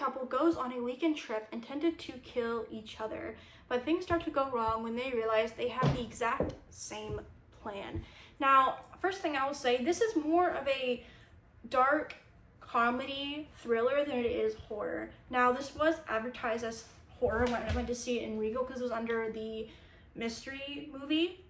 couple goes on a weekend trip intended to kill each other, but things start to go wrong when they realize they have the exact same plan. Now, first thing I will say, this is more of a dark comedy thriller than it is horror. Now, this was advertised as horror when I went to see it in Regal because it was under the mystery movie,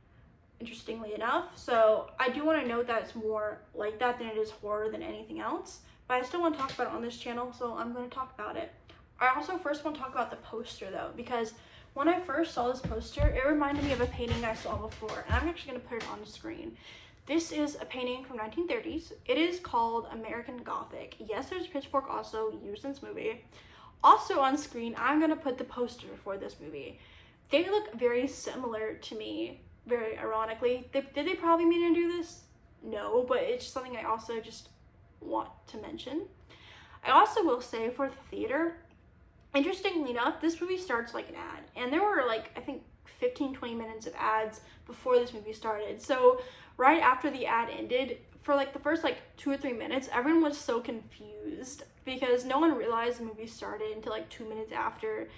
interestingly enough. So I do want to note that it's more like that than it is horror than anything else. But I still want to talk about it on this channel, so I'm going to talk about it. I also first want to talk about the poster though, because when I first saw this poster, it reminded me of a painting I saw before, and I'm actually going to put it on the screen. This is a painting from 1930s. It is called American Gothic. Yes, there's Pitchfork also used in this movie. Also on screen, I'm going to put the poster for this movie. They look very similar to me, very ironically. Did they probably mean to do this? No, but it's something I also just want to mention. I also will say for the theater, interestingly enough, this movie starts like an ad, and there were like, I think 15-20 minutes of ads before this movie started. So right after the ad ended, for like the first like 2 or 3 minutes, everyone was so confused because no one realized the movie started until like 2 minutes after,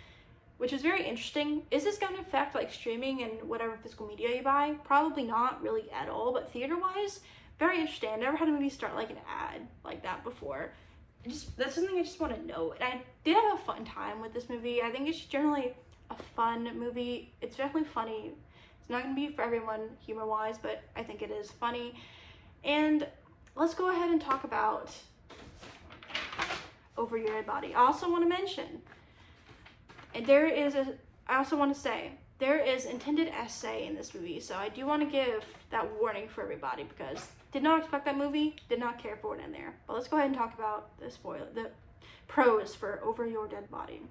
which is very interesting. Is this going to affect like streaming and whatever physical media you buy? Probably not really at all, but theater wise, very interesting. I never had a movie start like an ad like that before. That's something I just want to note. And I did have a fun time with this movie. I think it's generally a fun movie. It's definitely funny. It's not going to be for everyone humor wise, but I think it is funny. And let's go ahead and talk about Over Your Dead Body. I also want to mention, and I also want to say, there is intended essay in this movie, so I do want to give that warning for everybody because did not expect that movie, did not care for it in there. But let's go ahead and talk about the pros for Over Your Dead Body.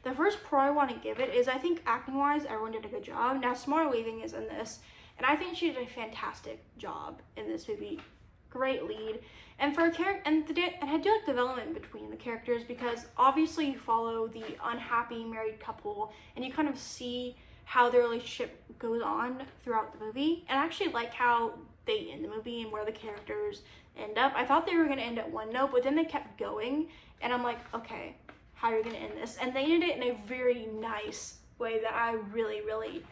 The first pro I want to give it is I think acting-wise, everyone did a good job. Now, Samara Weaving is in this, and I think she did a fantastic job in this movie. Great lead. And for a character, and I do like development between the characters because obviously you follow the unhappy married couple and you kind of see how their relationship goes on throughout the movie. And I actually like how they end the movie and where the characters end up. I thought they were going to end at one note, but then they kept going, and I'm like, okay, how are you going to end this? And they ended it in a very nice way that I really, really,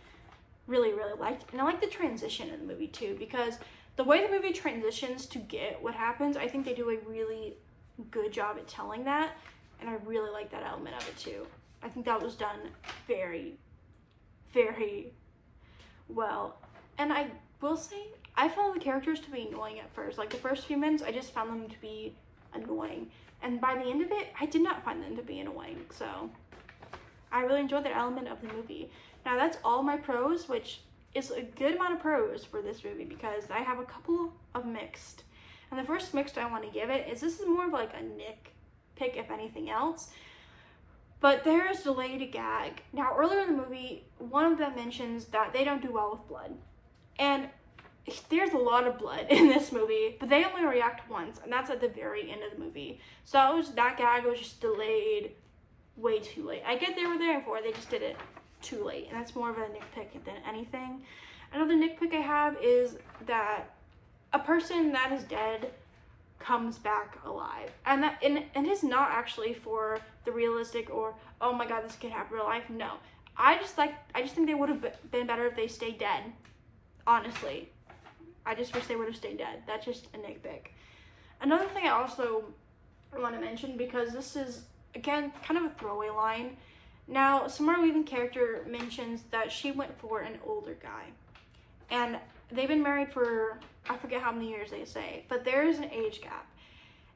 really, really liked. And I like the transition in the movie too, because the way the movie transitions to get what happens, I think they do a really good job at telling that, and I really like that element of it too. I think that was done very, very well. And I will say, I found the characters to be annoying at first. Like the first few minutes, I just found them to be annoying. And by the end of it, I did not find them to be annoying. So I really enjoyed that element of the movie. Now that's all my pros, which is a good amount of pros for this movie because I have a couple of mixed. And the first mixed I want to give it is this is more of like a nitpick if anything else. But there is delayed gag. Now earlier in the movie, one of them mentions that they don't do well with blood. And there's a lot of blood in this movie, but they only react once, and that's at the very end of the movie. So that gag was just delayed way too late. I get they were there for it, they just did it too late, and that's more of a nitpick than anything. Another nitpick I have is that a person that is dead comes back alive, and it's not actually for the realistic or oh my god this could happen in real life. No, I just think they would have been better if they stayed dead. Honestly, I just wish they would have stayed dead. That's just a nitpick. Another thing I also want to mention, because this is again kind of a throwaway line. Now, Samara Weaving character mentions that she went for an older guy, and they've been married for, I forget how many years they say, but there is an age gap.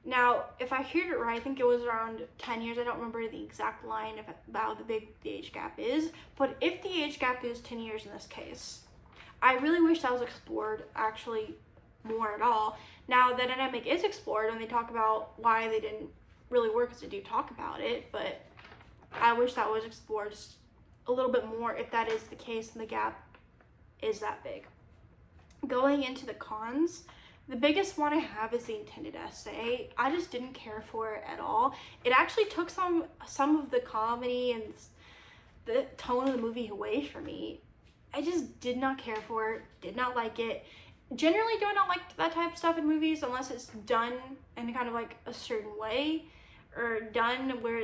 Now, if I heard it right, I think it was around 10 years. I don't remember the exact line about how big the age gap is, but if the age gap is 10 years in this case, I really wish that was explored actually more at all. Now, the dynamic is explored and they talk about why they didn't really work, because they do talk about it, but I wish that was explored just a little bit more if that is the case and the gap is that big. Going into the cons, the biggest one I have is the intended essay. I just didn't care for it at all. It actually took some of the comedy and the tone of the movie away from me. I just did not care for it, did not like it. Generally do not like that type of stuff in movies unless it's done in kind of like a certain way. or done where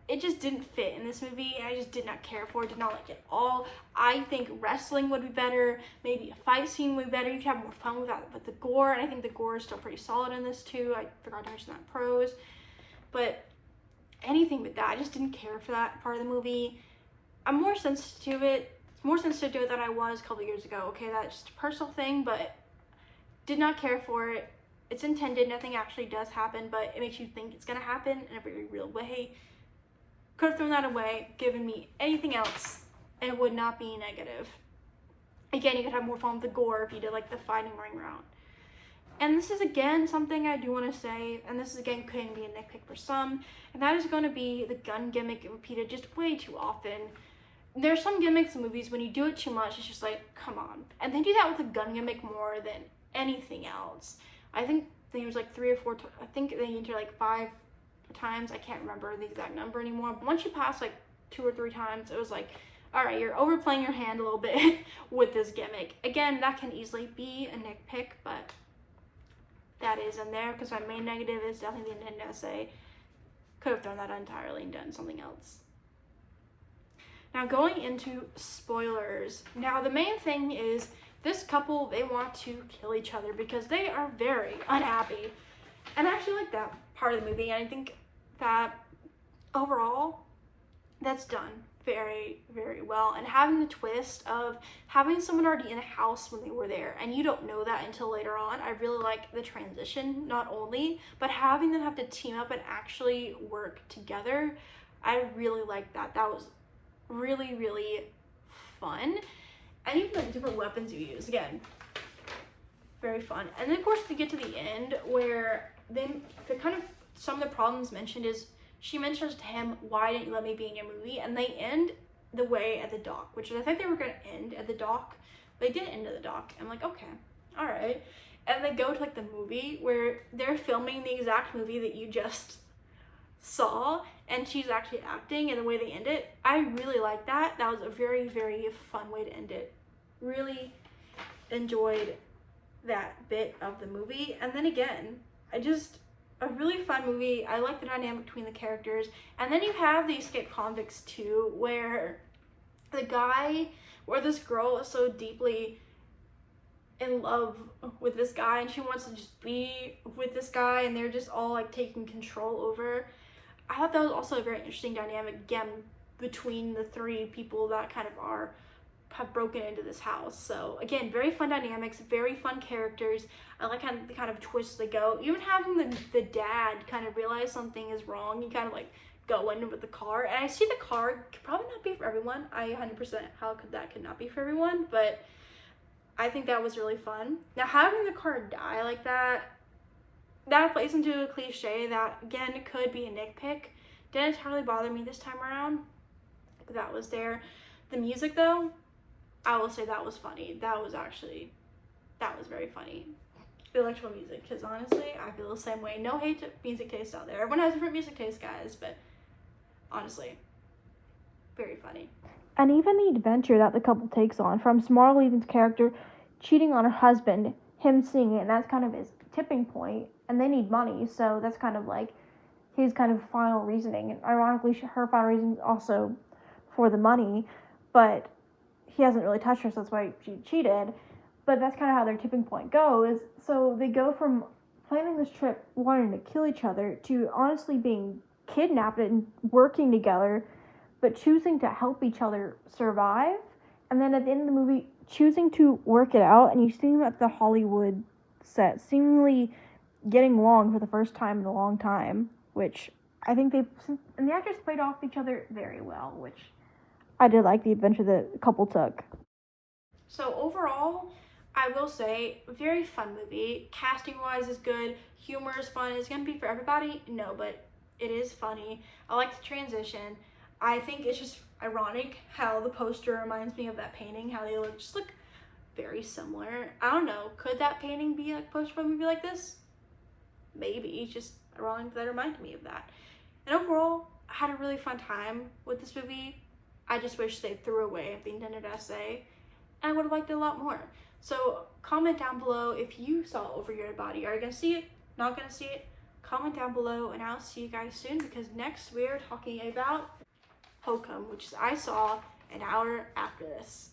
it just didn't fit in this movie, and I just did not care for it, did not like it at all. I think wrestling would be better, maybe a fight scene would be better, you could have more fun with that, with the gore, and I think the gore is still pretty solid in this too. I forgot to mention that in pros, but anything but that, I just didn't care for that part of the movie. I'm more sensitive to it, than I was a couple years ago, okay, that's just a personal thing, but did not care for it. It's intended, nothing actually does happen, but it makes you think it's gonna happen in a very real way. Could have thrown that away, given me anything else, and it would not be negative. Again, you could have more fun with the gore if you did like the fighting ring route. And this is again something I do want to say, and this is again couldn't be a nitpick for some, and that is going to be the gun gimmick repeated just way too often. There's some gimmicks in movies when you do it too much, it's just like, come on. And they do that with the gun gimmick more than anything else. I think there was like 3 or 4, I think they enter like 5 times, I can't remember the exact number anymore, but once you pass like 2 or 3 times, it was like, all right, you're overplaying your hand a little bit with this gimmick. Again, that can easily be a nitpick, but that is in there, because my main negative is definitely the Nintendo essay. Could have thrown that entirely and done something else. Now going into spoilers. Now the main thing is this couple, they want to kill each other because they are very unhappy. And I actually like that part of the movie, and I think that overall that's done very, very well. And having the twist of having someone already in a house when they were there, and you don't know that until later on. I really like the transition, not only, but having them have to team up and actually work together. I really like that. That was really, really fun. And even the different weapons you use, again, very fun. And then of course they get to the end where the kind of some of the problems mentioned is she mentions to him, why didn't you let me be in your movie? And they end the way at the dock, which I think they were going to end at the dock, but they didn't end at the dock. I'm like, okay, all right. And they go to like the movie where they're filming the exact movie that you just saw, and she's actually acting, and the way they end it, I really like that. That was a very, very fun way to end it. Really enjoyed that bit of the movie. And then again, a really fun movie. I like the dynamic between the characters. And then you have the escaped convicts too, where this girl is so deeply in love with this guy, and she wants to just be with this guy, and they're just all like taking control over. I thought that was also a very interesting dynamic again between the 3 people that kind of have broken into this house. So again, very fun dynamics, very fun characters. I like how the kind of twists they go. Even having the dad kind of realize something is wrong, you kind of like go in with the car. And I see the car could probably not be for everyone. I 100% how could not be for everyone, but I think that was really fun. Now having the car die like that plays into a cliche that again could be a nitpick. Didn't entirely bother me this time around, but that was there. The music though, I will say that was funny. That was very funny. The electrical music, because honestly, I feel the same way. No hate to music taste out there. Everyone has different music taste, guys, but honestly, very funny. And even the adventure that the couple takes on, from Samara Weaving's character cheating on her husband, him seeing it, and that's kind of his tipping point, and they need money, so that's kind of like his kind of final reasoning. And ironically, her final reasoning is also for the money, but he hasn't really touched her, so that's why she cheated. But that's kind of how their tipping point goes. So they go from planning this trip, wanting to kill each other, to honestly being kidnapped and working together, but choosing to help each other survive. And then at the end of the movie, choosing to work it out, and you see them at the Hollywood set, seemingly getting along for the first time in a long time, which I think the actors played off each other very well, which I did like the adventure the couple took. So overall, I will say, very fun movie. Casting-wise is good. Humor is fun. Is it going to be for everybody? No, but it is funny. I like the transition. I think it's just ironic how the poster reminds me of that painting, how they look very similar. I don't know. Could that painting be a poster for a movie like this? Maybe. It's just ironic that it reminded me of that. And overall, I had a really fun time with this movie. I just wish they threw away the intended essay, and I would have liked it a lot more. So comment down below if you saw Over Your Dead Body. Are you going to see it? Not going to see it? comment down below, and I'll see you guys soon, because next we're talking about Hokum, which I saw an hour after this.